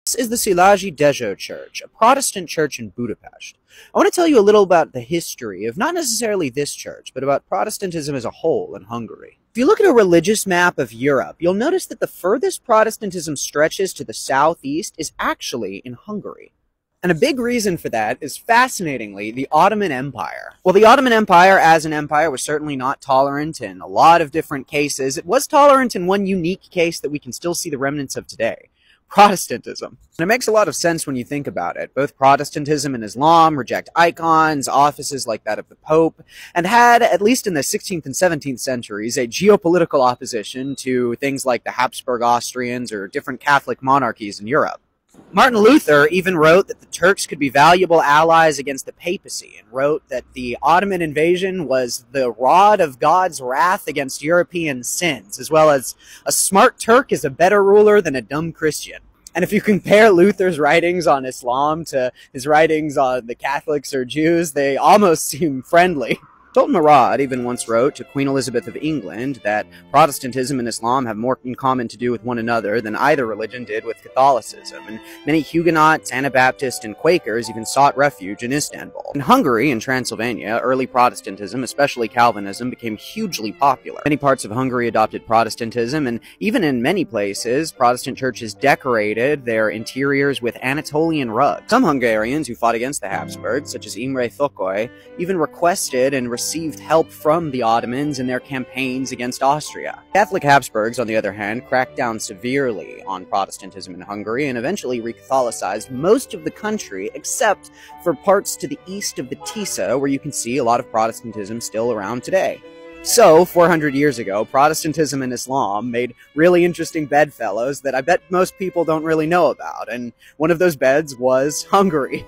This is the Szilágyi Dezső Church, a Protestant church in Budapest. I want to tell you a little about the history of not necessarily this church, but about Protestantism as a whole in Hungary. If you look at a religious map of Europe, you'll notice that the furthest Protestantism stretches to the southeast is actually in Hungary. And a big reason for that is, fascinatingly, the Ottoman Empire. While the Ottoman Empire as an empire was certainly not tolerant in a lot of different cases, it was tolerant in one unique case that we can still see the remnants of today: Protestantism. And it makes a lot of sense when you think about it. Both Protestantism and Islam reject icons, offices like that of the Pope, and had, at least in the 16th and 17th centuries, a geopolitical opposition to things like the Habsburg Austrians or different Catholic monarchies in Europe. Martin Luther even wrote that the Turks could be valuable allies against the papacy, and wrote that the Ottoman invasion was the rod of God's wrath against European sins, as well as a smart Turk is a better ruler than a dumb Christian. And if you compare Luther's writings on Islam to his writings on the Catholics or Jews, they almost seem friendly. Sultan Murad even once wrote to Queen Elizabeth of England that Protestantism and Islam have more in common to do with one another than either religion did with Catholicism, and many Huguenots, Anabaptists, and Quakers even sought refuge in Istanbul. In Hungary and Transylvania, early Protestantism, especially Calvinism, became hugely popular. Many parts of Hungary adopted Protestantism, and even in many places, Protestant churches decorated their interiors with Anatolian rugs. Some Hungarians who fought against the Habsburgs, such as Imre Thokoly, even requested and received help from the Ottomans in their campaigns against Austria. Catholic Habsburgs, on the other hand, cracked down severely on Protestantism in Hungary and eventually re-Catholicized most of the country except for parts to the east of the Tisza, where you can see a lot of Protestantism still around today. So, 400 years ago, Protestantism and Islam made really interesting bedfellows that I bet most people don't really know about, and one of those beds was Hungary.